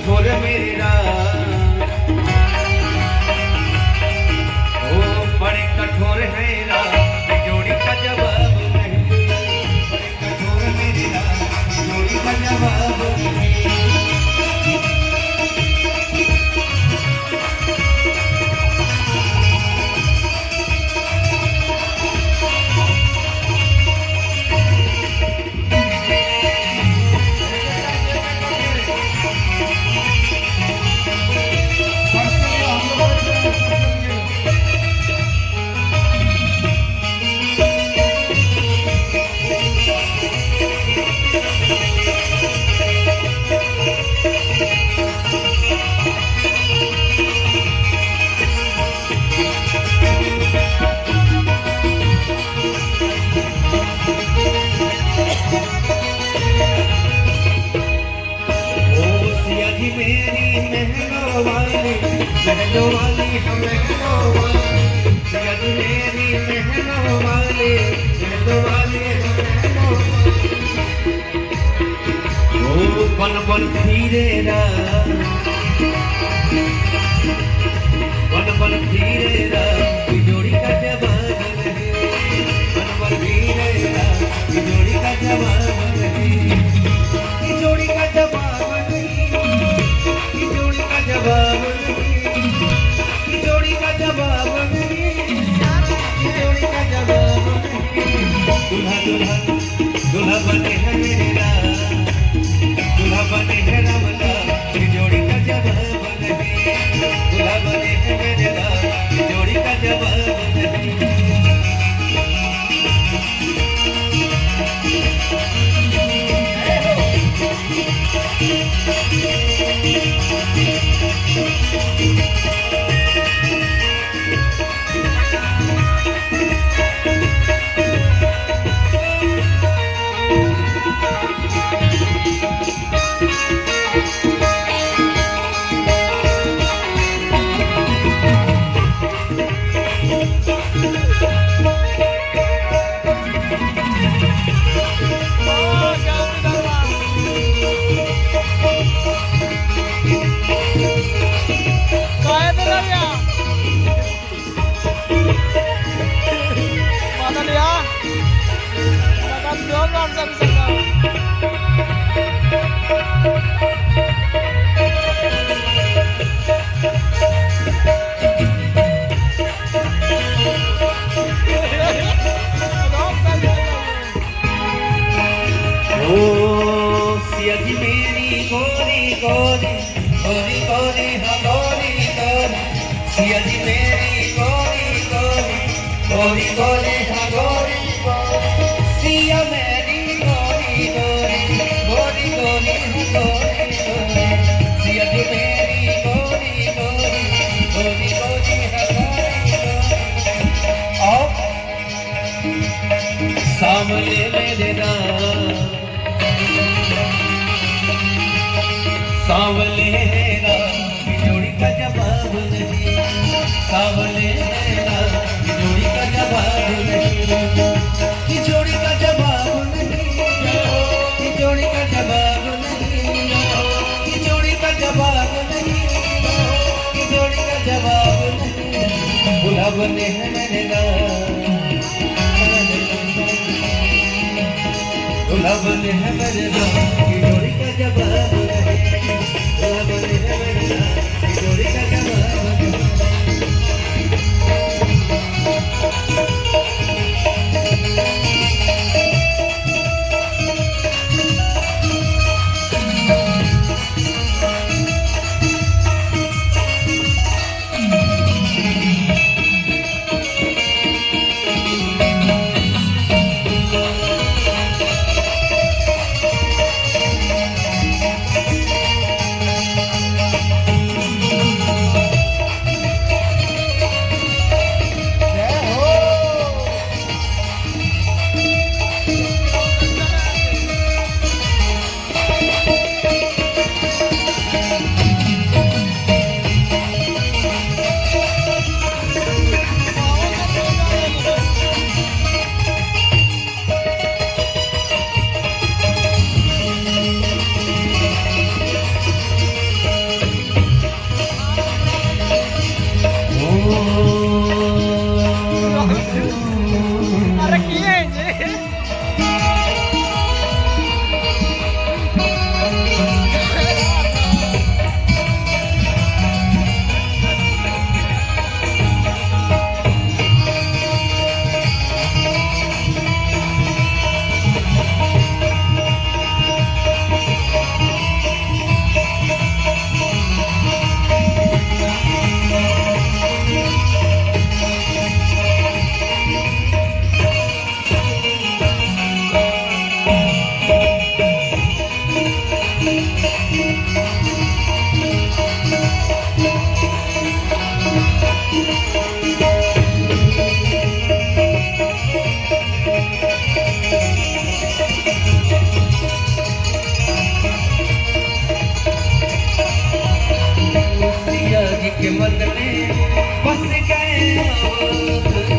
कठोर मेरा ओ बड़े कठोर मेरा जोड़ी का जवाब नहीं, बड़े कठोर मेरा जोड़ी का जवाब नहीं। महलों वाली हम महलों वाली, जग मेरी महलों वाली, महलों वाली हम महलों वाली। ओ बन बन फिरे रा, बन बन फिरे रा, जोड़ी का जवाब नहीं, बन बन फिरे रा, जोड़ी का जवाब नहीं, जोड़ी का जवाब नहीं, जोड़ी का जवाब नहीं, जोड़ी का जवाब नहीं, जोड़ी का जवाब नहीं। दूल्हा दूल्हा दूल्हा बने है मेरा, दूल्हा बने है रामला, जोड़ी का जवाब नहीं, दूल्हा बने है मेरा, जोड़ी का जवाब नहीं। मेरी गोरी गोरी गोरी गोरी हाँ गोरी गोरी, सिया जी मेरी गोरी गोरी गोरी गोरी हाँ गोरी गोरी, सिया मेरी गोरी गोरी गोरी गोरी हाँ गोरी गोरी, सिया जी मेरी गोरी गोरी गोरी गोरी हाँ गोरी गोरी। आओ सामने मेरे नाम सावले जोड़ी का जवाब नहीं, सावले जोड़ी का जवाब नहीं, जोड़ी का जवाब नहीं, जोड़ी का जवाब नहीं, जोड़ी का जवाब नहीं, जोड़ी का जवाब नहीं। बुला बने हैं मेरे नाम, बुला बने हैं मेरे नाम, जोड़ी का जवाब नहीं, बुला बने हैं मेरे नाम, जोड़ी का जवाब नहीं। हंस के आओ